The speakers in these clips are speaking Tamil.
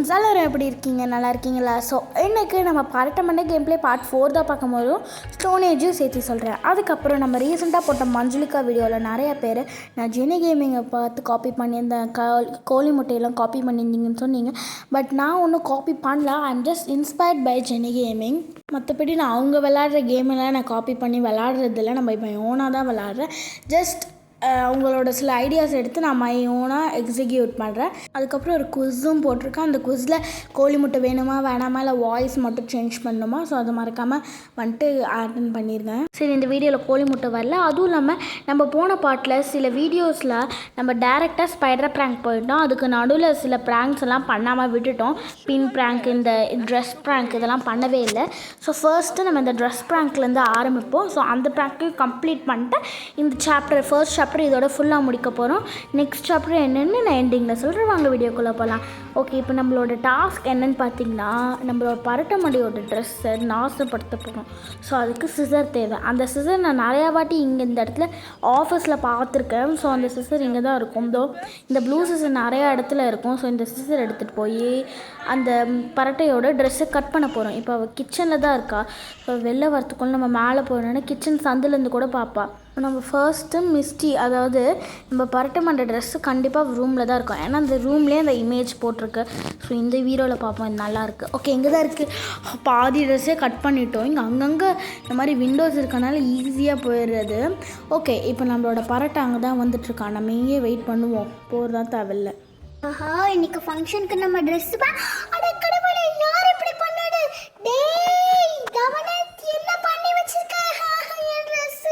ஃப்ரெண்ட்ஸ் எல்லோரும் எப்படி இருக்கீங்க? நல்லா இருக்கீங்களா? ஸோ இன்றைக்கி நம்ம பரட்டமண்டை கேம் ப்ளே பார்ட் 4 தான் பார்க்கும் போதும் ஸ்டோன் ஏஜும் சேர்த்து சொல்கிறேன். அதுக்கப்புறம் நம்ம ரீசெண்டாக போட்ட மஞ்சுளிகா வீடியோவில் நிறைய பேர் நான் ஜெனி கேமிங்கை பார்த்து காப்பி பண்ணியிருந்தேன், கோழி முட்டையெல்லாம் காப்பி பண்ணியிருந்தீங்கன்னு சொன்னீங்க. பட் நான் ஒன்றும் காப்பி பண்ணல. I'm just inspired by Jeni Gaming. மற்றபடி நான் அவங்க விளாட்ற கேமெல்லாம் நான் காப்பி பண்ணி விளாட்றதில்ல. நம்ம இப்போ ஓனாக தான் விளாட்றேன். ஜஸ்ட் அவங்களோட சில ஐடியாஸ் எடுத்து நான் மை ஓனாக எக்ஸிக்யூட் பண்ணுறேன். அதுக்கப்புறம் ஒரு குவிஸும் போட்டிருக்கேன். அந்த குவிஸில் கோழி முட்டை வேணுமா வேணாமா, இல்லை வாய்ஸ் மட்டும் சேஞ்ச் பண்ணணுமா, ஸோ அதை மறக்காமல் வந்துட்டு அட்டன் பண்ணியிருக்கேன். சரி, இந்த வீடியோவில் கோழி முட்டை வரல. அதுவும் இல்லாமல் நம்ம போன பாட்டில் சில வீடியோஸில் நம்ம டேரெக்டாக ஸ்பைடர் ப்ராங்க் போயிட்டோம். அதுக்கு நடுவில் சில ப்ராங்க்ஸ் எல்லாம் பண்ணாமல் விட்டுட்டோம். பின் ப்ராங்க், இந்த ட்ரெஸ் ப்ராங்க் இதெல்லாம் பண்ணவே இல்லை. ஸோ ஃபர்ஸ்ட்டு நம்ம இந்த ட்ரெஸ் ப்ராங்க்லேருந்து ஆரம்பிப்போம். ஸோ அந்த ப்ராங்க்கையும் கம்ப்ளீட் பண்ணிட்டு இந்த ஃபர்ஸ்ட் சாப்டர் இதோட ஃபுல்லாக முடிக்க போகிறோம். நெக்ஸ்ட் சாப்டர் என்னென்னு நான் எண்டிங்கில் சொல்கிறேன். வாங்க வீடியோக்குள்ளே போகலாம். ஓகே, இப்போ நம்மளோட டாஸ்க் என்னென்னு பார்த்தீங்கன்னா, நம்மளோட பரட்டமண்டியோட ட்ரெஸ்ஸை நாசப்படுத்த போகிறோம். ஸோ அதுக்கு சிசர் தேவை. அந்த சிசர் நான் நிறையா வாட்டி இங்கே இந்த இடத்துல ஆஃபீஸில் பார்த்துருக்கேன். ஸோ அந்த சிசர் இங்கே தான் இருக்கும். இந்த ப்ளூ சிசர் நிறையா இடத்துல இருக்கும். ஸோ இந்த சிசர் எடுத்துகிட்டு போய் அந்த பரட்டையோட ட்ரெஸ்ஸை கட் பண்ண போகிறோம். இப்போ அவள் கிச்சனில் தான் இருக்கா. ஸோ வெளில வரத்துக்குள்ள நம்ம மேலே போகிறோன்னா கிச்சன் சந்திலேருந்து கூட பார்ப்பா. நம்ம ஃபர்ஸ்ட்டு மிஸ்டி, அதாவது நம்ம பரட்டமண்டை ட்ரெஸ்ஸு கண்டிப்பாக ரூமில் தான் இருக்கும். ஏன்னா அந்த ரூம்லேயே அந்த இமேஜ் போட்டிருக்கு. ஸோ இந்த வீடியோவில் பார்ப்போம். இது நல்லாயிருக்கு. ஓகே, இங்கே தான் இருக்குது. பாதி ட்ரெஸ்ஸே கட் பண்ணிட்டோம். இங்கே அங்கங்கே இந்த மாதிரி விண்டோஸ் இருக்கனால ஈஸியாக போயிடுறது. ஓகே, இப்போ நம்மளோட பரட்டை அங்கே தான் வந்துட்டுருக்கா. நம்ம இங்கேயே வெயிட் பண்ணுவோம். போகிறதான் தேவையில்லை. ஆஹா, இன்னைக்கு ஃபங்க்ஷனுக்கு நம்ம ட்ரெஸ் அட கடவுளே, யார் இப்படி பண்ணாடு? டேய் கவனத், என்ன பண்ணி வச்சிருக்க என் ட்ரெஸ்?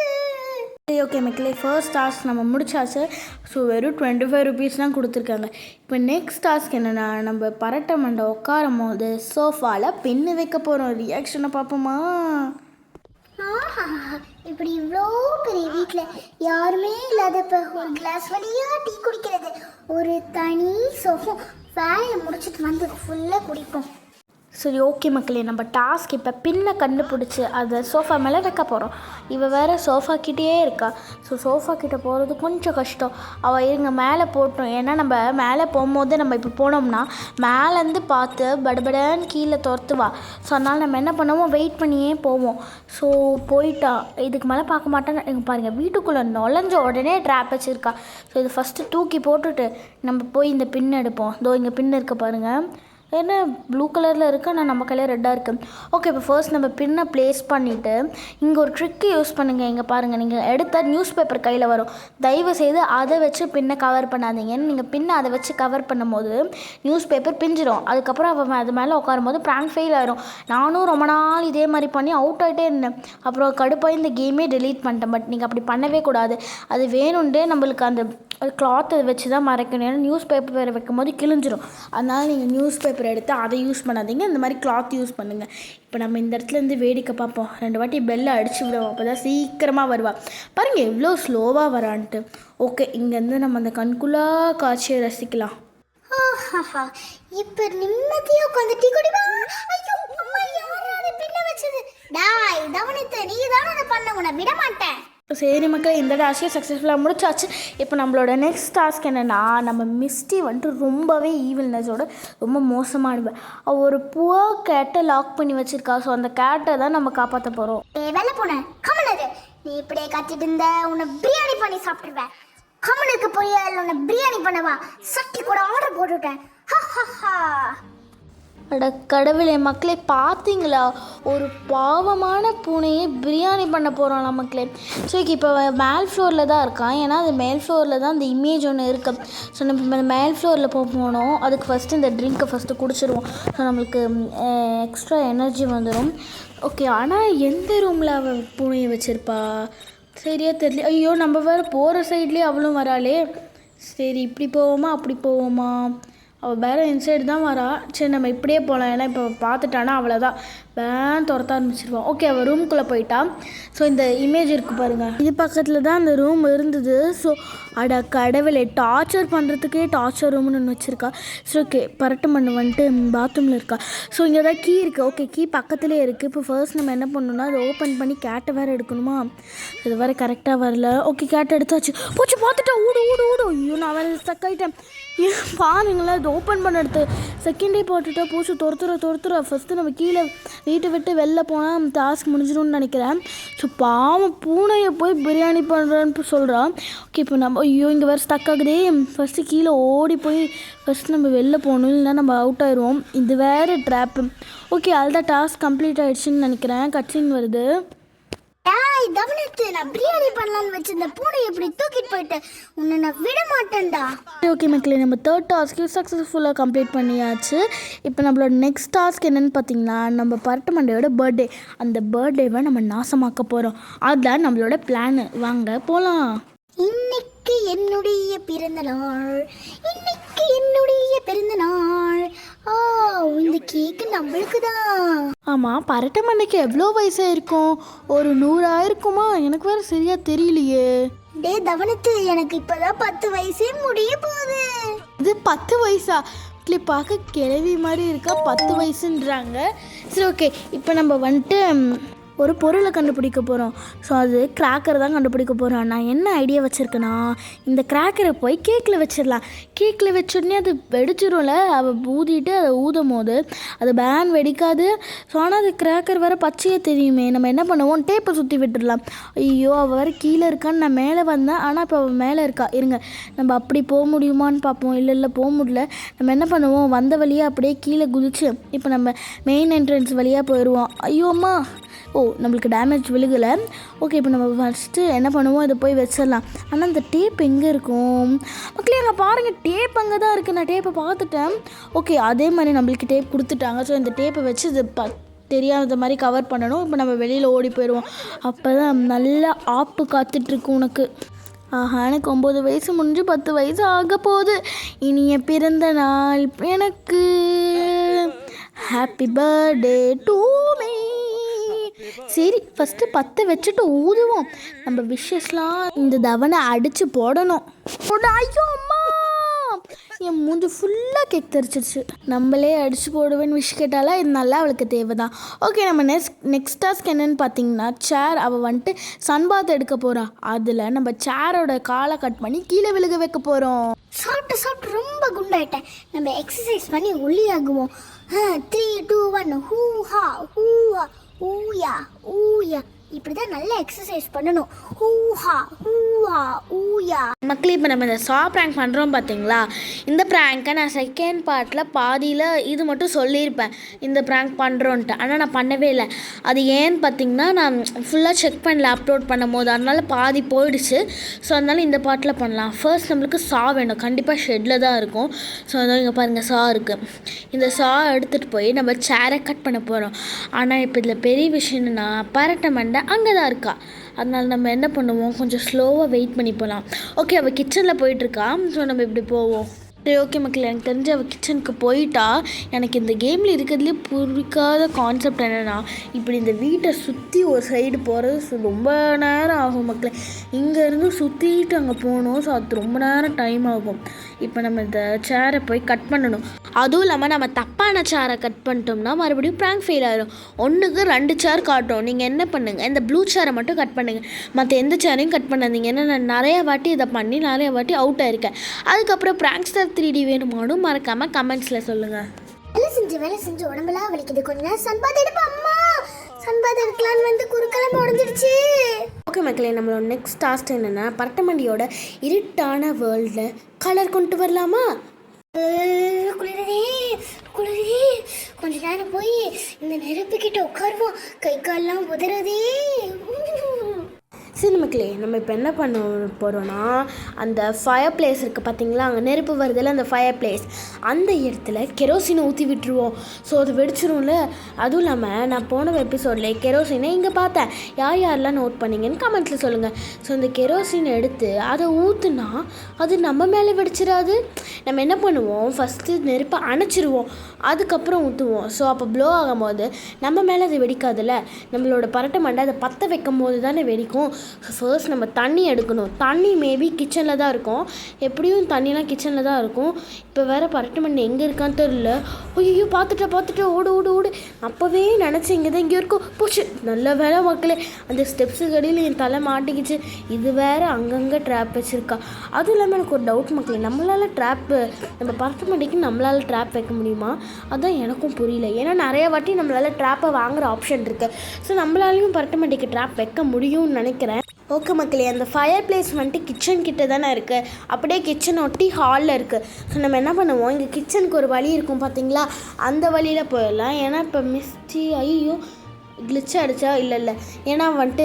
ஓகே மக்களே, ஃபர்ஸ்ட் டாஸ்க் நம்ம முடிச்சாச்சு. ஸோ வெறும் 25 ருபீஸ் தான் கொடுத்துருக்காங்க. இப்போ நெக்ஸ்ட் டாஸ்க் என்னென்னா, நம்ம பரட்டை மண்டை உட்காரும் போது சோஃபாவில் பின்னு வைக்க போகிறோம். ரியாக்ஷனை பார்ப்போமா? இப்படி இவ்வளோ பெரிய வீட்டில் யாருமே இல்லாதப்ப ஒரு கிளாஸ் வழியாக டீ குடிக்கிறது, ஒரு தனி சோஃபா வேலையை முடிச்சுட்டு வந்து ஃபுல்லாக குடிப்போம். சரி, ஓகே மக்களே, நம்ம டாஸ்க் இப்போ பின்னை கண்டுபிடிச்சி அதை சோஃபா மேலே வைக்க போகிறோம். இவள் வேறு சோஃபா கிட்டேயே இருக்கா. ஸோ சோஃபா கிட்டே போகிறது கொஞ்சம் கஷ்டம். அவள் இருங்க மேலே போட்டோம். ஏன்னா நம்ம மேலே போகும்போது நம்ம இப்போ போனோம்னா மேலேருந்து பார்த்து படபடன்னு கீழே துரத்துவா. ஸோ அதனால் நம்ம என்ன பண்ணுவோம், வெயிட் பண்ணியே போவோம். ஸோ போயிட்டா, இதுக்கு மேலே பார்க்க மாட்டேன்னு எங்கள் பாருங்கள். வீட்டுக்குள்ளே நுழைஞ்ச உடனே ட்ராப் வச்சுருக்கா. ஸோ இது ஃபஸ்ட்டு தூக்கி போட்டுட்டு நம்ம போய் இந்த பின் எடுப்போம். இதோ இங்கே பின் இருக்க பாருங்கள். ஏன்னா ப்ளூ கலரில் இருக்குது, ஆனால் நம்ம கலர் ரெட்டாக இருக்குது. ஓகே, இப்போ ஃபர்ஸ்ட் நம்ம பின்னை ப்ளேஸ் பண்ணிவிட்டு இங்கே ஒரு ட்ரிக்கு யூஸ் பண்ணுங்கள். இங்கே பாருங்கள், நீங்கள் எடுத்த நியூஸ் பேப்பர் கையில் வரும். தயவு செய்து அதை வச்சு பின்னை கவர் பண்ணாதீங்க. நீங்கள் பின்னை அதை வச்சு கவர் பண்ணும் போது நியூஸ் பேப்பர் பிஞ்சிடும். அதுக்கப்புறம் அவன் அது மேலே உட்காரும் போது ப்ராங்க் ஃபெயில் ஆயிரும். நானும் ரொம்ப நாள் இதே மாதிரி பண்ணி அவுட் ஆகிட்டே இருந்தேன். அப்புறம் கடுப்பாக இந்த கேமே டெலீட் பண்ணிட்டேன். பட் நீங்கள் அப்படி பண்ணவே கூடாது. அது வேணும்ண்டே நம்மளுக்கு அந்த கிளாத்தை வச்சு தான் மறைக்கணும். ஏன்னா நியூஸ் பேப்பர் வைக்கும் போது கிழிஞ்சிரும். அதனால் நீங்கள் நியூஸ் பேப்பர் எடுத்து அதை யூஸ் பண்ணாதீங்க. இந்த மாதிரி கிளாத் யூஸ் பண்ணுங்கள். இப்போ நம்ம இந்த இடத்துலேருந்து வேடிக்கை பார்ப்போம். 2 வாட்டி பெல்லை அடிச்சு விடுவோம். அப்போ தான் சீக்கிரமாக வருவாள். பாருங்கள் எவ்வளோ ஸ்லோவாக வரான்ட்டு. ஓகே, இங்கேருந்து நம்ம அந்த கண்குள்ளா காட்சியை ரசிக்கலாம். இப்போ நிம்மதியாக உட்காந்து டீ குடிப்பா. ஐயோ அம்மா, யாராவது பின்ன வச்சது? டாய் கவனித்து, நீ தானே அதை பண்ண, உன்னை விட மாட்டேன். சரி மக்கள், இந்த டாஸ்க்கே சக்ஸஸ்ஃபுல்லாக முடிச்சாச்சு. இப்போ நம்மளோட நெக்ஸ்ட் டாஸ்க் என்னென்னா, நம்ம மிஸ்டி வந்துட்டு ரொம்பவே ஈவில்னஸோட ரொம்ப மோசமானவ. அவள் ஒரு புவர் கேட்டை லாக் பண்ணி வச்சுருக்கா. ஸோ அந்த கேட்டை தான் நம்ம காப்பாற்ற போகிறோம். வேலை போன கமலது, நீ இப்படியே கத்திட்டு இருந்த உன்னை பிரியாணி பண்ணி சாப்பிட்டுருவேன். கமலுக்கு பொரியல் உன்னை பிரியாணி பண்ணவா, சட்டி கூட ஆர்டர் போட்டுவிட்டேன். அட கடவுளே மக்களே, பார்த்தீங்களா, ஒரு பாவமான பூனையை பிரியாணி பண்ண போகிறோம் மக்களே. ஸோ இப்போ மேல் ஃப்ளோரில் தான் இருக்கான். ஏன்னா அது மேல் ஃப்ளோரில் தான் அந்த இமேஜ் ஒன்று இருக்குது. ஸோ நம்ம இப்போ மேல் ஃப்ளோரில் போகணும். அதுக்கு ஃபஸ்ட்டு இந்த ட்ரிங்க்கை ஃபஸ்ட்டு குடிச்சிடுவோம். ஸோ நம்மளுக்கு எக்ஸ்ட்ரா எனர்ஜி வந்துடும். ஓகே, ஆனால் எந்த ரூமில் அவள் பூனையை வச்சுருப்பா சரியா தெரியல. ஐயோ, நம்ம வேறு போகிற சைட்லேயே அவளும் வராளே. சரி, இப்படி போவோமா அப்படி போவோமா? அவள் வேறு இன்சைடு தான் வரா. சரி, நம்ம இப்படியே போகலாம். ஏன்னா இப்போ பார்த்துட்டானா அவ்வளோதான், துரத்த ஆரம்பிச்சிருவான். ஓகே, அவள் ரூம்குள்ளே போயிட்டான். ஸோ இந்த இமேஜ் இருக்குது பாருங்கள், இது பக்கத்தில் தான் அந்த ரூம் இருந்தது. ஸோ அட கடவுளே, டார்ச்சர் பண்ணுறதுக்கே டார்ச்சர் ரூம்னு ஒன்று வச்சுருக்கா. ஸோ ஓகே, பரட்டு மண்ணு வந்துட்டு பாத்ரூமில் இருக்கா. ஸோ இங்கே தான் கீ இருக்குது. ஓகே, கீ பக்கத்துலேயே இருக்குது. இப்போ ஃபர்ஸ்ட் நம்ம என்ன பண்ணணும்னா அதை ஓப்பன் பண்ணி கேட்டை வேறு எடுக்கணுமா. இது வேறு கரெக்டாக வரல. ஓகே, கேட்டை எடுத்தாச்சு. போச்சு, பார்த்துட்டா, ஊடு ஊடு ஊடு. ஐயோ, நான் வேறு ஸ்டக் ஆகிட்டேன். பாருங்களேன், அது ஓப்பன் பண்ண எடுத்து செகண்டே போட்டுட்டா பூச்சி துரத்துற. ஃபஸ்ட்டு நம்ம கீழே வீட்டை விட்டு வெளில போனால் டாஸ்க் முடிஞ்சிடும்னு நினைக்கிறேன். ஸோ பாவம் பூனையை போய் பிரியாணி பண்ணுறேன்னு சொல்கிறான். ஓகே, இப்போ நம்ம ஐயோ இங்கே வேறு ஸ்டக் ஆகுதே. ஃபஸ்ட்டு கீழே ஓடி போய் ஃபஸ்ட்டு நம்ம வெளில போகணும், இல்லைன்னா நம்ம அவுட் ஆயிடுவோம். இது வேறு ட்ராப்பு. ஓகே, அதுதான் டாஸ்க் கம்ப்ளீட் ஆகிடுச்சின்னு நினைக்கிறேன். கட்சின் வருது. தவனத்து, நான் பிரியாணி பண்ணலான்னு வச்சிருந்த பூனை எப்படி தூக்கிட்டு போயிட்டேன். உன்னை நான் விட மாட்டேன்டா. ஓகே மக்களே, நம்ம தேர்ட் டாஸ்க்கு சக்ஸஸ்ஃபுல்லாக கம்ப்ளீட் பண்ணியாச்சு. இப்போ நம்மளோட நெக்ஸ்ட் டாஸ்க் என்னென்னு பார்த்தீங்கன்னா, நம்ம பரட்டு மண்டையோட பர்த்டே. அந்த பர்த்டேவை நம்ம நாசமாக்க போகிறோம். அதுதான் நம்மளோட பிளான். வாங்க போகலாம். இன்னைக்கு என்னுடைய பிறந்த நாள். இந்த கேக்கு நம்மளுக்கு தான். ஆமாம், பரட்டு மண்டைக்கு எவ்வளோ வயசாக இருக்கும்? ஒரு 100 ஆயிருக்குமா? எனக்கு வேறு சரியாக தெரியலையே. டே தவனத்து, எனக்கு இப்போதான் 10 வயசே முடிய போகுது. இது 10 வயசா? பார்க்க கிழவி மாதிரி இருக்கா, 10 வயசுன்றாங்க. சரி ஓகே, இப்போ நம்ம வந்துட்டு ஒரு பொருளை கண்டுபிடிக்க போகிறோம். ஸோ அது கிராக்கர் தான் கண்டுபிடிக்க போகிறோம். நான் என்ன ஐடியா வச்சுருக்கேன்னா, இந்த கிராக்கரை போய் கேக்கில் வச்சிடலாம். கேக்கில் வச்சோடனே அது வெடிச்சிடும்ல, அவள் ஊதிட்டு அதை ஊதும் போது அது பேன் வெடிக்காது. ஸோ ஆனால் அது கிராக்கர் வேறு பச்சையாக தெரியுமே. நம்ம என்ன பண்ணுவோம், டேப்பை சுற்றி விட்டுடலாம். ஐயோ, அவள் வேறு கீழே இருக்கான்னு நான் மேலே வந்தேன். ஆனால் இப்போ அவள் மேலே இருக்கா. இருங்க, நம்ம அப்படி போக முடியுமான்னு பார்ப்போம். இல்லை போக முடியல. நம்ம என்ன பண்ணுவோம், வந்த வழியாக அப்படியே கீழே குதிச்சு இப்போ நம்ம மெயின் என்ட்ரன்ஸ் வழியாக போயிடுவோம். ஐயோ அம்மா, நம்மளுக்கு டேமேஜ் விழுகலை. ஓகே, இப்போ நம்ம ஃபஸ்ட்டு என்ன பண்ணுவோம், இதை போய் வச்சிடலாம். ஆனால் அந்த டேப் எங்கே இருக்கும் மக்களே? அங்கே பாருங்கள், டேப் அங்கே தான் இருக்குது. நான் டேப்பை பார்த்துட்டேன். ஓகே, அதே மாதிரி நம்மளுக்கு டேப் கொடுத்துட்டாங்க. ஸோ இந்த டேப்பை வச்சு இது தெரியாத மாதிரி கவர் பண்ணணும். இப்போ நம்ம வெளியில் ஓடி போயிடுவோம். அப்போ தான் நல்லா ஆப்பு காத்துட்ருக்கு உனக்கு. ஆஹா, எனக்கு 9 வயசு முடிஞ்சு 10 வயசு ஆக போகுது. இனிய பிறந்த நாள் எனக்கு. Happy birthday to me. சரி, ஃபஸ்ட்டு 10 வச்சுட்டு ஊதுவோம். நம்ம விஷஸ்லாம் இந்த தவனை அடித்து போடணும். ஐயோ அம்மா, என் மூஞ்சி ஃபுல்லாக கேக் தெரிச்சிருச்சு. நம்மளே அடித்து போடுவேன்னு விஷ் கேட்டாலா? இது நல்லா அவளுக்கு தேவை தான். ஓகே, நம்ம நெக்ஸ்ட் டாஸ்க் என்னென்னு பார்த்தீங்கன்னா, சேர். அவள் வந்துட்டு சன்பாத் எடுக்க போகிறா. அதில் நம்ம சேரோட காலை கட் பண்ணி கீழே விழுக வைக்க போகிறோம். சாப்பிட்டு ரொம்ப குண்டாயிட்டேன். நம்ம எக்ஸசைஸ் பண்ணி ஒல்லியாகுவோம். 3, 2, 1 ஹூஹா ஹூஹா ஊயா ஊயா. இப்படிதான் நல்ல எக்ஸசைஸ் பண்ணணும். ஊஹா ஊஹா ஊயா. மக்களே, இப்போ நம்ம இந்த ப்ராங்க் பண்ணுறோம் பார்த்தீங்களா? இந்த ப்ராங்கை நான் செகண்ட் பார்ட்டில் பாதியில் இது மட்டும் சொல்லியிருப்பேன், இந்த ப்ராங்க் பண்ணுறோன்ட்டு. ஆனால் நான் பண்ணவே இல்லை. அது ஏன்னு பார்த்தீங்கன்னா, நான் ஃபுல்லாக செக் பண்ணல அப்லோட் பண்ணும் போது. அதனால் பாதி போயிடுச்சு. ஸோ அதனால் இந்த பார்ட்டில் பண்ணலாம். ஃபர்ஸ்ட் நம்மளுக்கு வேணும், கண்டிப்பாக ஷெட்டில் தான் இருக்கும். ஸோ அதான் இங்கே பாருங்கள், இருக்குது. இந்த எடுத்துகிட்டு போய் நம்ம சேரை கட் பண்ண போகிறோம். ஆனால் இப்போ இதில் பெரிய விஷயம் என்னென்னா, பரட்ட மண்டை அங்கே தான் இருக்கா. அதனால் நம்ம என்ன பண்ணுவோம், கொஞ்சம் ஸ்லோவாக வெயிட் பண்ணி போகலாம். ஓகே, அவள் கிச்சனில் போயிட்டுருக்கா. ஸோ நம்ம இப்படி போவோம். சரி ஓகே மக்கள், எனக்கு தெரிஞ்ச அவள் கிச்சனுக்கு போயிட்டா. எனக்கு இந்த கேமில் இருக்கிறதுலே பிடிக்காத கான்செப்ட் என்னென்னா, இப்படி இந்த வீட்டை சுற்றி ஒரு சைடு போகிறது ரொம்ப நேரம் ஆகும் மக்களே. இங்கேருந்து சுற்றிட்டு அங்கே போகணும். ஸோ அது ரொம்ப நேரம் டைம் ஆகும். இப்போ நம்ம இந்த சேரை போய் கட் பண்ணணும். அதுவும் இல்லாமல் நம்ம தப்பான சேரை கட் பண்ணிட்டோம்னா மறுபடியும் ப்ராங்க் ஃபெயில் ஆகிடும். 1க்கு 2 சேர் காட்டும். நீங்கள் என்ன பண்ணுங்கள், இந்த ப்ளூ சேரை மட்டும் கட் பண்ணுங்கள். மற்ற எந்த சேரையும் கட் பண்ணாதீங்க. ஏன்னா நான் நிறையா வாட்டி இதை பண்ணி நிறையா வாட்டி அவுட் ஆயிருக்கேன். அதுக்கப்புறம் ப்ராங்க்ஸ்டர் 3D வேணுமானும் மறக்காமல் கமெண்ட்ஸில் சொல்லுங்கள். வேலை செஞ்சு உடம்பெல்லாம் வலிக்குது. கொஞ்ச நேரம் சன்பாத் எடுப்போம். அம்மா, சன்பாத் எடுக்கலான்னு வந்து குறுக்கெல்லாம் உடஞ்சிடுச்சு. ஓகே மக்களே, நம்மளோட நெக்ஸ்ட் டாஸ்க் என்னென்னா, பரட்டமண்டியோட இருட்டான வேர்ல்டில் கலர் கொண்டு வரலாமா? குளிரே கொஞ்ச நேரம் போய் இந்த நெருப்பு கிட்ட உட்காருவோம். கை கால்லாம் உதறதே. சரி மக்களே, நம்ம இப்போ என்ன பண்ண போகிறோன்னா, அந்த ஃபயர் பிளேஸ் இருக்குது பார்த்தீங்களா, அங்கே நெருப்பு வருதில்ல, அந்த ஃபயர் பிளேஸ் அந்த இடத்துல கெரோசினை ஊற்றி விட்டுருவோம். ஸோ அது வெடிச்சிரும்ல. அதுவும் இல்லாமல் நான் போன எபிசோடில் கெரோசினை இங்கே பார்த்தேன். யாரெல்லாம் நோட் பண்ணிங்கன்னு கமெண்ட்ஸில் சொல்லுங்கள். ஸோ இந்த கெரோசினை எடுத்து அதை ஊற்றுனா அது நம்ம மேலே வெடிச்சிடாது. நம்ம என்ன பண்ணுவோம், ஃபஸ்ட்டு நெருப்பை அணைச்சிருவோம், அதுக்கப்புறம் ஊற்றுவோம். ஸோ அப்போ ப்ளோ ஆகும்போது நம்ம மேலே அது வெடிக்காதுல்ல. நம்மளோட பரட்டை மண்டை அதை பற்ற வைக்கும் போது தானே வெடிக்கும். ஃபர்ஸ்ட் நம்ம தண்ணி எடுக்கணும். தண்ணி மேபி கிச்சனில் தான் இருக்கும். எப்படியும் தண்ணிலாம் கிச்சனில் தான் இருக்கும். இப்போ வேறு பரட்டை மண்டை எங்கே இருக்கான்னு தெரியல. ஐயோ பார்த்துட்டு ஓடு ஓடு ஓடு. அப்போவே நினச்சி இங்கே தான் இங்கே இருக்கும். போச்சு, நல்ல வேலை மக்களே. அந்த ஸ்டெப்ஸு கடியில் என் தலை மாட்டிக்கிச்சு. இது வேறு அங்கங்கே ட்ராப் வச்சுருக்கா. அதுவும் இல்லாமல் எனக்கு ஒரு டவுட் மக்களே, நம்மளால் நம்ம பரட்டை மண்டைக்கு நம்மளால் ட்ராப் வைக்க முடியுமா? அதுதான் எனக்கும் புரியல. ஏன்னா நிறைய வாட்டி நம்மளால் ட்ராப்பை வாங்குகிற ஆப்ஷன் இருக்குது. ஸோ நம்மளாலையும் பரட்டை மண்டைக்கு ட்ராப் வைக்க முடியும்னு நினைக்கிறேன். ஓகே மக்களே, அந்த ஃபயர் பிளேஸ் வந்துட்டு கிச்சன் கிட்ட தானே இருக்குது. அப்படியே கிச்சன் ஒட்டி ஹாலில் இருக்குது. ஸோ நம்ம என்ன பண்ணுவோம், இங்கே கிச்சனுக்கு ஒரு வழி இருக்கும் பார்த்தீங்களா, அந்த வழியில் போயிடலாம். ஏன்னா இப்போ மிஸ்டி ஐயோ கிளிச் அடித்தா இல்லை, ஏன்னா வந்துட்டு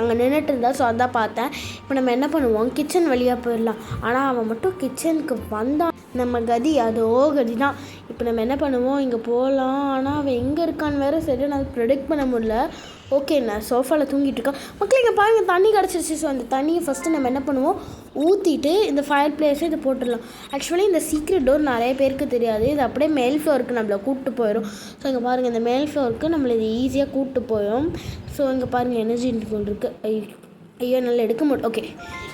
அங்கே நின்றுட்டு இருந்தா. ஸோ அதான் பார்த்தேன். இப்போ நம்ம என்ன பண்ணுவோம், கிச்சன் வழியாக போயிடலாம். ஆனால் அவன் மட்டும் கிச்சனுக்கு வந்தான், நம்ம கதி அதோ கதி தான். இப்போ நம்ம என்ன பண்ணுவோம், இங்கே போகலாம். ஆனால் அவன் எங்கே இருக்கான்னு வேறு சரி நான் ப்ரெடிக்ட் பண்ண முடியல. ஓகே, நான் சோஃபாவில் தூங்கிட்டு இருக்கேன் மக்கள். இங்கே பாருங்கள், தண்ணி கிடச்சிருச்சு. ஸோ அந்த தண்ணியை ஃபஸ்ட்டு நம்ம என்ன பண்ணுவோம், ஊற்றிட்டு இந்த ஃபயர் பிளேஸை இதை போட்டுடலாம். ஆக்சுவலி இந்த சீக்ரெட் டோர் நிறைய பேருக்கு தெரியாது. இது அப்படியே மேல் ஃப்ளோருக்கு நம்மளை கூப்பிட்டு போயிடும். ஸோ இங்கே பாருங்கள், இந்த மேல் ஃப்ளோருக்கு நம்மளை இது ஈஸியாக கூப்பிட்டு போயிடும். ஸோ இங்கே பாருங்கள், எனர்ஜி ட்ரிங்க் இருக்குது. ஐயோ நல்லா எடுக்க மாட்டோம். ஓகே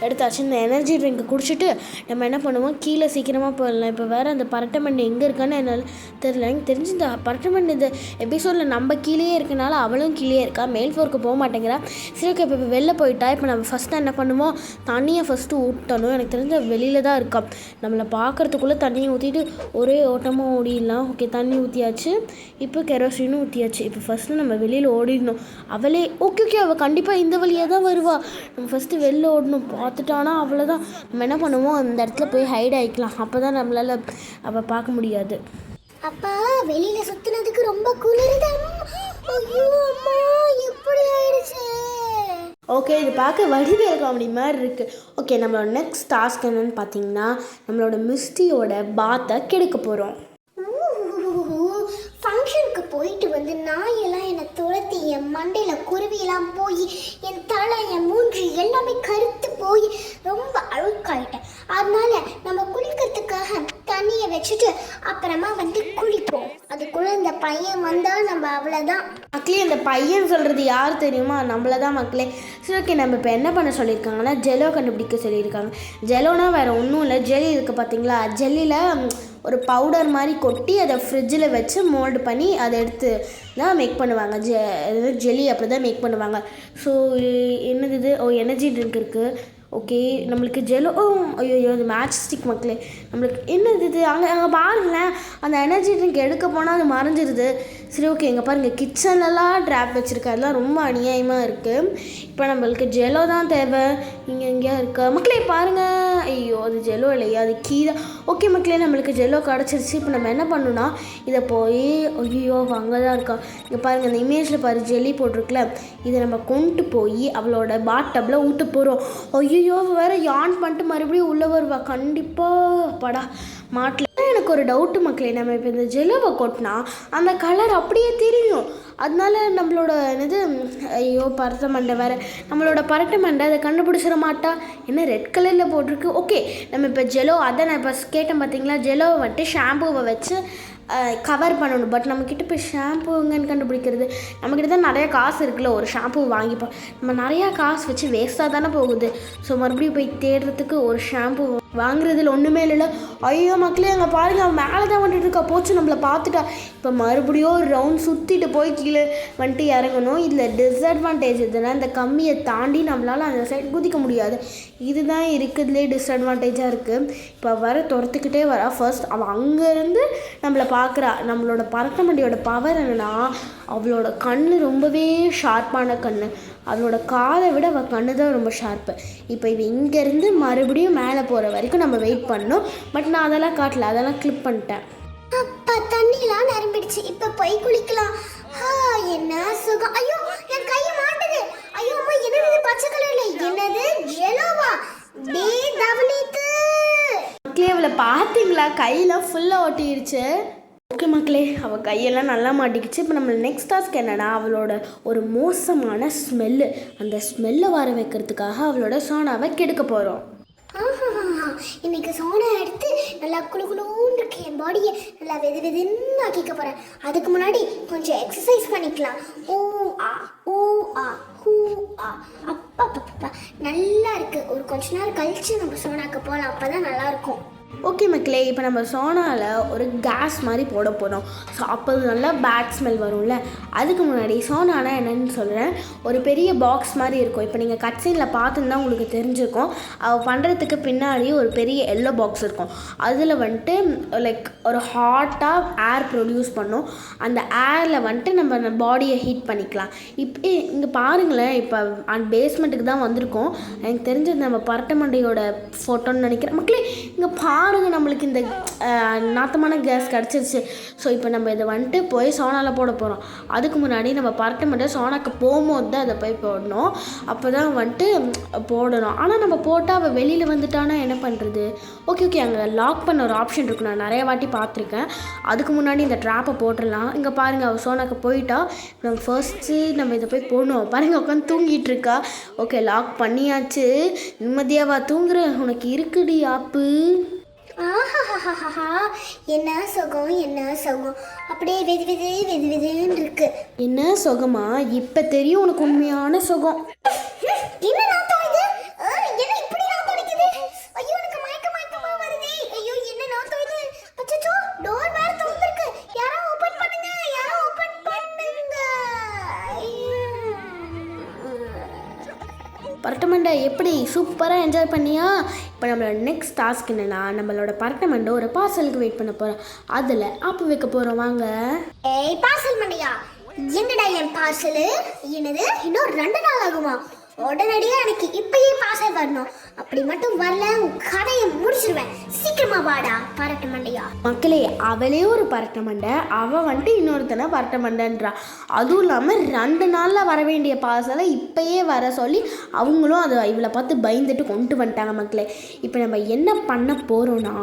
எடுத்தாச்சு. இந்த எனர்ஜி ட்ரிங்க் குடிச்சிட்டு நம்ம என்ன பண்ணுவோம், கீழே சீக்கிரமாக போயிடலாம். இப்போ வேறு அந்த பரட்டை மண்டை எங்கே இருக்கான்னு என்னால் தெரியல. எனக்கு தெரிஞ்சு இந்த பரட்டை மண்டை இந்த எபிசோடில் நம்ம கீழேயே இருக்கனால அவளும் கீழே இருக்கா, மேல் ஃப்ளோருக்கு போக மாட்டேங்கிறா. சரி ஓகே, இப்போ வெளில போயிட்டா. இப்போ நம்ம ஃபஸ்ட்டு என்ன பண்ணுவோம், தண்ணியை ஃபஸ்ட்டு ஊற்றணும். எனக்கு தெரிஞ்ச வெளியில் தான் இருக்கா. நம்மளை பார்க்குறதுக்குள்ளே தண்ணியை ஊற்றிட்டு ஒரே ஓட்டமாக ஓடிடலாம். ஓகே தண்ணி ஊற்றியாச்சு. இப்போ கெரோசினும் ஊற்றியாச்சு. இப்போ ஃபஸ்ட்டு நம்ம வெளியில் ஓடிடணும். அவளே ஓகே அவள் கண்டிப்பாக இந்த வழியாக தான் வருவா. நம்ம ஃபஸ்ட்டு வெளில ஓடணும். பார்த்துட்டானா அவ்வளோதான். நம்ம என்ன பண்ணுவோம், அந்த இடத்துல போய் ஹைட் ஆகிக்கலாம். அப்போ தான் நம்மளால் அவள் பார்க்க முடியாது. அப்பா வெளியில் சுற்றுனதுக்கு ரொம்ப குளிருதான். ஐயோ அம்மா எப்படி ஆயிடுச்சு. ஓகே, இது பார்க்க வடிவேல் காமெடி மாதிரி இருக்குது. ஓகே, நம்மளோட நெக்ஸ்ட் டாஸ்க் என்னென்னு பார்த்தீங்கன்னா, நம்மளோட மிஸ்டியோட பாத்தை கெடுக்க போகிறோம். ஃபங்க்ஷனுக்கு போயிட்டு வந்து நாயெல்லாம் என்னை துரத்தி என் மண்டையில் குருவியெல்லாம் போய் என் தலை என் மூஞ்சி எல்லாமே கருத்து போய் ரொம்ப அழுக்காயிட்டேன். அதனால நம்ம குளிக்கிறதுக்காக தண்ணியை வச்சுட்டு அப்புறமா வந்து குளிப்போம். அதுக்குள்ளே இந்த பையன் வந்தால் நம்ம அவ்வளோதான். மக்களே, இந்த பையன் சொல்கிறது யார் தெரியுமா, நம்மள தான் மக்களே. சரி ஓகே, நம்ம இப்போ என்ன பண்ண சொல்லியிருக்காங்கன்னா, ஜெலோ கண்டுபிடிக்க சொல்லியிருக்காங்க. ஜெலோனா வேறு ஒன்றும் இல்லை, ஜெல்லி இருக்குது பார்த்தீங்களா, ஜெல்லியில் ஒரு பவுடர் மாதிரி கொட்டி அதை ஃப்ரிட்ஜில் வச்சு மோல்டு பண்ணி அதை எடுத்து தான் மேக் பண்ணுவாங்க. ஜெல்லி அப்படி தான் மேக் பண்ணுவாங்க. ஸோ என்னது இது, எனர்ஜி ட்ரிங்க் இருக்குது. ஓகே நம்மளுக்கு ஜெலோ ஐயோ அது மேட்ச் ஸ்டிக் மக்களே. நம்மளுக்கு என்னது இது, அங்கே பாருங்களேன், அந்த எனர்ஜி ட்ரிங்க் எடுக்க போனால் அது மறைஞ்சிருது. சரி ஓகே, இங்கே பாருங்கள், கிச்சன்லலாம் ட்ராப் வச்சுருக்கா. அதெல்லாம் ரொம்ப அநியாயமாக இருக்குது. இப்போ நம்மளுக்கு ஜெலோ தான் தேவை. இங்கே எங்கேயா இருக்கா மக்களே, பாருங்கள். ஐயோ அது ஜெலோ இல்லையா, அது கீ தான். ஓகே மக்களே, நம்மளுக்கு ஜெலோ கிடச்சிருச்சு. இப்போ நம்ம என்ன பண்ணணும்னா, இதை போய் ஐயோ அங்கே தான் இருக்கா. இங்கே பாருங்கள், அந்த இமேஜில் பாரு ஜெல்லி போட்டிருக்குல, இதை நம்ம கொண்டு போய் அவளோட பாட்டப்பில் ஊற்ற போகிறோம். ஐயோ வேறு யான் பண்ணிட்டு மறுபடியும் உள்ளே வருவா கண்டிப்பாக. படா மாட்டில். எனக்கு ஒரு டவுட்டு மக்களே, நம்ம இப்போ இந்த ஜெலோவை கொட்டினா அந்த கலர் அப்படியே தெரியும். அதனால நம்மளோட என்னது ஐயோ பரட்டை மண்டை வேறு, நம்மளோட பரட்டை மண்டை அதை கண்டுபிடிச்சிட மாட்டா. என்ன ரெட் கலரில் போட்டிருக்கு. ஓகே நம்ம இப்போ ஜெலோ, அதை நான் இப்போ கேட்டேன் பார்த்தீங்களா, ஜெலோவை வந்துட்டு ஷாம்புவை வச்சு கவர் பண்ணணும். பட் நம்மக்கிட்ட இப்போ ஷாம்புங்கன்னு கண்டுபிடிக்கிறது, நம்மக்கிட்ட தான் நிறையா காசு இருக்குல்ல, ஒரு ஷாம்பு வாங்கிப்போம். நம்ம நிறையா காசு வச்சு வேஸ்ட்டாக தானே போகுது. ஸோ மறுபடியும் போய் தேடுறதுக்கு ஒரு ஷாம்பு வாங்குறதுல ஒன்றுமே இல்லைல்ல. ஐயோ மக்களே, அங்கே பாருங்கள், அவன் மேலே தான் வந்துட்டு இருக்கா. போச்சு நம்மளை பார்த்துட்டா. இப்போ மறுபடியும் ஒரு ரவுண்ட் சுற்றிட்டு போய் கீழே வந்துட்டு இறங்கணும். இதில் டிஸ்அட்வான்டேஜ் எதுனா, இந்த கம்மியை தாண்டி நம்மளால் அந்த சைடு குதிக்க முடியாது. இதுதான் இருக்கிறதுலே டிஸ்அட்வான்டேஜாக இருக்குது. இப்போ வர துரத்துக்கிட்டே வரா. ஃபர்ஸ்ட் அவள் அங்கேருந்து நம்மளை பார்க்குறா. நம்மளோட பரட்டை மண்டியோட பவர் என்னென்னா, அவளோட கண் ரொம்பவே ஷார்ப்பான கண். அவளோட காதை விட அவள் கண்ணு தான் ரொம்ப ஷார்ப்பு. இப்போ இது இங்கேருந்து மறுபடியும் மேலே போகிற வரைக்கும் நம்ம வெயிட் பண்ணணும். பட் நான் அதெல்லாம் காட்டல, அதெல்லாம் கிளிப் பண்ணிட்டேன். அப்பா தண்ணிலாம் நிரம்பிடுச்சு. இப்போ போய் குளிக்கலாம். என்ன சுகம். ஐயோ என் கையை மாட்டுது. ஐயோ அம்மா என்னது பச்சை கலர்ல பார்த்தீங்களா கையெல்லாம் ஃபுல்லாக ஒட்டிடுச்சு. ஓகே மக்களே, அவள் கையெல்லாம் நல்லா மாட்டிக்கிச்சு. இப்போ நம்ம நெக்ஸ்ட் டாஸ்க் என்னன்னா, அவளோட ஒரு மோசமான ஸ்மெல்லு, அந்த ஸ்மெல்லை வர வைக்கிறதுக்காக அவளோட சோனாவை கெடுக்க போகிறோம். இன்னைக்கு சோனா எடுத்து நல்லா குளுகுளுன்னு இருக்கு என் பாடியை நல்லா வெதுன்னு ஆக்கிக்க போகிறேன். அதுக்கு முன்னாடி கொஞ்சம் எக்ஸசைஸ் பண்ணிக்கலாம். ஊ ஆ ஊ ஆ ஹூ ஆ. அப்பா அப்பா நல்லா இருக்கு. ஒரு கொஞ்ச நேரம் கழிச்சு நம்ம சோனாக்கு போகலாம், அப்போ தான் நல்லாயிருக்கும். ஓகே மக்களே, இப்போ நம்ம சோனாவில் ஒரு கேஸ் மாதிரி போட போகிறோம். ஸோ அப்போ நல்லா பேட் ஸ்மெல் வரும்ல. அதுக்கு முன்னாடி சோனானா என்னென்னு சொல்கிறேன். ஒரு பெரிய பாக்ஸ் மாதிரி இருக்கும். இப்போ நீங்கள் கட் சீனில் பார்த்துருந்தா உங்களுக்கு தெரிஞ்சிருக்கும். அவள் பண்ணுறதுக்கு பின்னாடி ஒரு பெரிய எல்லோ பாக்ஸ் இருக்கும். அதில் வந்துட்டு லைக் ஒரு ஹாட்டாக ஏர் ப்ரொடியூஸ் பண்ணும். அந்த ஏரில் வந்துட்டு நம்ம பாடியை ஹீட் பண்ணிக்கலாம். இப்போ இங்கே பாருங்களேன், இப்போ பேஸ்மெண்ட்டுக்கு தான் வந்திருக்கோம். எனக்கு தெரிஞ்சது நம்ம பரட்டமண்டையோட ஃபோட்டோன்னு நினைக்கிறேன். மக்களே இங்கே பாருங்க, நம்மளுக்கு இந்த நாத்தமான கேஸ் கிடச்சிருச்சு. ஸோ இப்போ நம்ம இதை வந்துட்டு போய் சோனாவில் போட போகிறோம். அதுக்கு முன்னாடி நம்ம பரட்டமண்டை சோனாக்கு போகும்போது தான் அதை போய் போடணும். அப்போ தான் வந்துட்டு போடணும். ஆனால் நம்ம போட்டால் அவள் வெளியில் வந்துட்டானா என்ன பண்ணுறது? ஓகே அங்கே லாக் பண்ண ஒரு ஆப்ஷன் இருக்கும். நான் நிறைய வாட்டி பார்த்துருக்கேன். அதுக்கு முன்னாடி இந்த ட்ராப்பை போட்டுடலாம். இங்கே பாருங்கள், அவள் சோனாக்கு போயிட்டா. நம்ம ஃபர்ஸ்ட்டு நம்ம இதை போய் போடணும். பாருங்கள், உட்காந்து தூங்கிட்டு இருக்கா. ஓகே, லாக் பண்ணியாச்சு. நிம்மதியாவா தூங்குற? உனக்கு இருக்குடி ஆப்பு. ஆஹாஹாஹா, என்ன சுகம் என்ன சுகம், அப்படியே வெதுன்னு இருக்கு. என்ன சுகமா? இப்போ தெரியும் உனக்கு உண்மையான சுகம். என்ன நாத்தம் இது? என்ன இப்படி நாத்தம் அடிக்குது? ஐயோ, எனக்கு மயக்கமா வருதே. ஐயோ, என்ன நாத்தம் இது? அச்சச்சோ, டோர் வேற திறந்திருக்கு. யாரோ ஓபன் பண்ணுங்க. பரட்டமண்டை எப்படி சூப்பராக என்ஜாய் பண்ணியா? இப்போ நம்மளோட நெக்ஸ்ட் டாஸ்க் என்னென்னா, நம்மளோட பரட்டமண்டை ஒரு பார்சலுக்கு வெயிட் பண்ண போகிறோம். அதில் ஆப்பு வைக்க போகிறோம். வாங்க. ஏய் பார்சல் மண்டையா, என்னடா என் பார்சலு? என்னது, இன்னும் 2 நாள் ஆகுமா? உடனடியாக எனக்கு இப்பயே பார்சல் வரணும். அப்படி மட்டும் வரல, கடையை முடிச்சிருவேன். சீக்கிரமா வாடா பரட்ட மண்டையா. மக்களே, அவளே ஒரு பரட்ட மண்டை, அவள் வந்துட்டு இன்னொருத்தனை பரட்ட மண்டைன்றா. அதுவும் இல்லாமல் 2 நாளில் வர வேண்டிய பார்சலை இப்பயே வர சொல்லி அவங்களும் அதை இவளை பார்த்து பயந்துட்டு கொண்டு வந்துட்டாங்க. மக்களே, இப்போ நம்ம என்ன பண்ண போகிறோன்னா,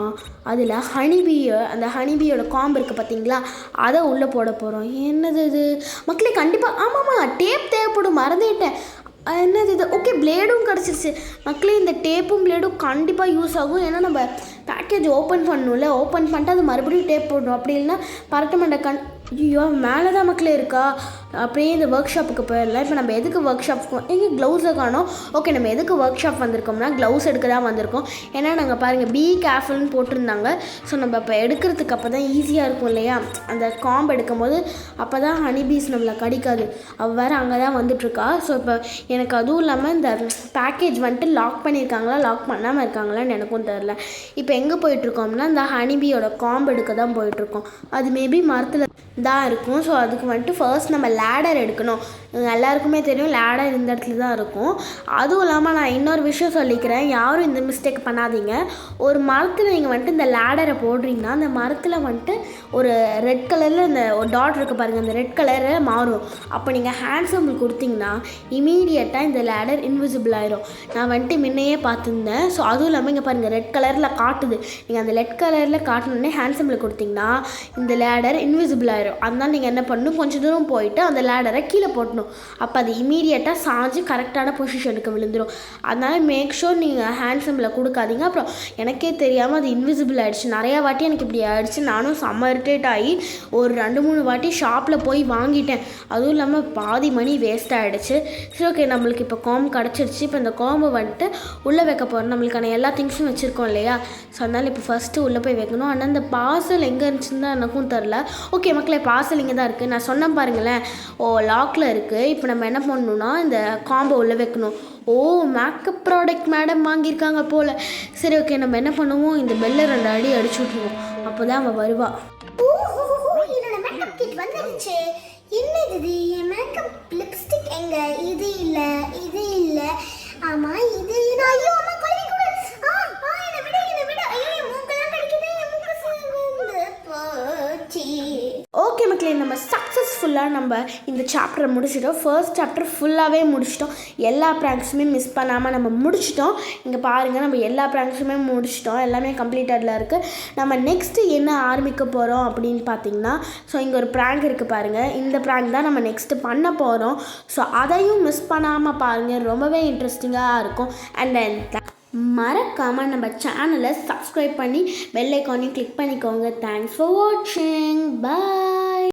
அதில் அந்த ஹனிபியோட காம்பு இருக்குது பார்த்தீங்களா, அதை உள்ளே போட போகிறோம். என்னது இது மக்களே? கண்டிப்பாக ஆமாம், டேப் தேவைப்படும், மறந்துட்டேன். என்னது இது? ஓகே, பிளேடும் கிடச்சிருச்சு. மக்களே, இந்த டேப்பும் பிளேடும் கண்டிப்பாக யூஸ் ஆகும். ஏன்னா நம்ம பேக்கேஜ் ஓப்பன் பண்ணணும்ல, ஓப்பன் பண்ணிட்டு அது மறுபடியும் டேப் போடணும். அப்படி இல்லைன்னா பரட்டமண்டை ஐயோ மேலே தான் மக்களே இருக்கா. அப்படியே இந்த ஒர்க் ஷாப்புக்கு போயிடலாம். இப்போ நம்ம எதுக்கு ஒர்க் ஷாப்புக்கு எங்கே க்ளவுஸை காணோம். ஓகே, நம்ம எதுக்கு ஒர்க் ஷாப் வந்திருக்கோம்னா க்ளவுஸ் எடுக்க தான் வந்திருக்கோம். ஏன்னா நாங்கள் பாருங்கள் பி கேர்ஃபுல்னு போட்டிருந்தாங்க. ஸோ நம்ம இப்போ எடுக்கிறதுக்கு அப்போ தான் ஈஸியாக இருக்கும் இல்லையா? அந்த காம்பு எடுக்கும் போது அப்போ தான் ஹனிபீஸ் நம்மளை கடிக்காது. அவள் வேறு அங்கே தான் வந்துட்டுருக்கா. ஸோ இப்போ எனக்கு அதுவும் இல்லாமல் இந்த பேக்கேஜ் வந்துட்டு லாக் பண்ணியிருக்காங்களா லாக் பண்ணாமல் இருக்காங்களான்னு எனக்கும் தெரில. இப்போ எங்கே போயிட்டுருக்கோம்னா இந்த ஹனிபியோட காம்பு எடுக்க தான் போயிட்டுருக்கோம். அது மேபி மரத்தில் தான் இருக்கும். ஸோ அதுக்கு வந்துட்டு ஃபர்ஸ்ட் நம்ம லேடர் எடுக்கணும். எல்லாருக்குமே தெரியும் லேடர் இந்த இடத்துல தான் இருக்கும். அதுவும் இல்லாமல் நான் இன்னொரு விஷயம் சொல்லிக்கிறேன், யாரும் இந்த மிஸ்டேக் பண்ணாதீங்க. ஒரு மரத்தில் நீங்கள் வந்துட்டு இந்த லேடரை போடுறீங்கன்னா அந்த மரத்தில் வந்துட்டு ஒரு ரெட் கலரில் இந்த ஒரு டாட் இருக்குது பாருங்கள், அந்த ரெட் கலரை மாறும். அப்போ நீங்கள் ஹேண்ட் சிம்பிள் கொடுத்தீங்கன்னா இமீடியட்டாக இந்த லேடர் இன்விசிபிள் ஆயிரும். நான் வந்துட்டு முன்னையே பார்த்துருந்தேன். ஸோ அதுவும் இல்லாமல் இங்கே பாருங்கள் ரெட் கலரில் காட்டுது. நீங்கள் அந்த ரெட் கலரில் காட்டணுன்னே ஹேண்ட் சிம்பிள் கொடுத்தீங்கன்னா இந்த லேடர் இன்விசிபிள் ஆயிரும். அதனால் நீங்கள் என்ன பண்ணணும், கொஞ்சம் தூரம் போயிட்டு அந்த லேடரை கீழே போட்டணும். அப்போ அது இமீடியட்டாக சாஞ்சு கரெக்டான பொசிஷனுக்கு விழுந்துடும். அதனால் மேக் ஷூர் நீங்கள் ஹேண்ட் சிம்பிளை கொடுக்காதீங்க. அப்புறம் எனக்கே தெரியாமல் அது இன்விசிபிள் ஆகிடுச்சு. நிறையா வாட்டி எனக்கு இப்படி ஆகிடுச்சு. நானும் செம்ம இரிட்டேட் ஆகி ஒரு 2-3 வாட்டி ஷாப்பில் போய் வாங்கிட்டேன். அதுவும் இல்லாமல் பாதி மணி வேஸ்ட் ஆகிடுச்சு. சரி ஓகே, நம்மளுக்கு இப்போ காம்பு கிடச்சிருச்சு. இப்போ இந்த காம்பை வந்துட்டு உள்ளே வைக்க போகிறோம். நம்மளுக்கான எல்லா திங்ஸும் வச்சுருக்கோம் இல்லையா? ஸோ அதனால் இப்போ ஃபஸ்ட்டு உள்ளே போய் வைக்கணும். ஆனால் இந்த பார்சல் எங்கே இருந்துச்சுன்னு தான் எனக்கும் தெரில. ஓகே மக்களே, பார்சல் இங்கே தான் இருக்குது. நான் சொன்னேன் பாருங்களேன், லாக்கில் இருக்குது. இப்போ நம்ம என்ன பண்ணணும்னா இந்த காம்போ உள்ளே வைக்கணும். ஓ, மேக்கப் ப்ராடக்ட் மேடம் வாங்கியிருக்காங்க போல். சரி ஓகே, நம்ம என்ன பண்ணுவோம், இந்த பெல்லை 2 அடி அடிச்சு விட்ருவோம். அப்போ தான் அவள் வருவா. என்னோட மேக்கப் கிட் வந்துருச்சு. என்னது இது? என் மேக்கப் லிப்ஸ்டிக் எங்க? இது இல்ல. ஆமா இது ஐயோ அம்மா கழுவி கொடு. என்ன விட. ஐயோ என் மூக்கெல்லாம் கடிக்குது. என் மூக்கு சிவந்து போச்சு. ஓகே மக்களே, நம்ம சக்ஸஸ்ஃபுல்லாக நம்ம இந்த சாப்டரை முடிச்சிட்டோம். ஃபர்ஸ்ட் சாப்டர் ஃபுல்லாகவே முடிச்சிட்டோம். எல்லா ப்ராங்க்ஸுமே மிஸ் பண்ணாமல் நம்ம முடிச்சிட்டோம். இங்கே பாருங்கள், நம்ம எல்லா ப்ராங்க்ஸுமே முடிச்சிட்டோம். எல்லாமே கம்ப்ளீட்டடில் இருக்குது. நம்ம நெக்ஸ்ட்டு என்ன ஆரம்பிக்க போகிறோம் அப்படின்னு பார்த்தீங்கன்னா, ஸோ இங்கே ஒரு ப்ராங்க் இருக்குது பாருங்கள். இந்த ப்ராங்க் தான் நம்ம நெக்ஸ்ட்டு பண்ண போகிறோம். ஸோ அதையும் மிஸ் பண்ணாமல் பாருங்கள், ரொம்பவே இன்ட்ரெஸ்டிங்காக இருக்கும். அண்ட் தென் மறக்காமல் நம்ம சேனலை சப்ஸ்கிரைப் பண்ணி பெல் ஐக்கானையும் கிளிக் பண்ணிக்கோங்க. தேங்க்ஸ் ஃபார் வாட்சிங். பாய்.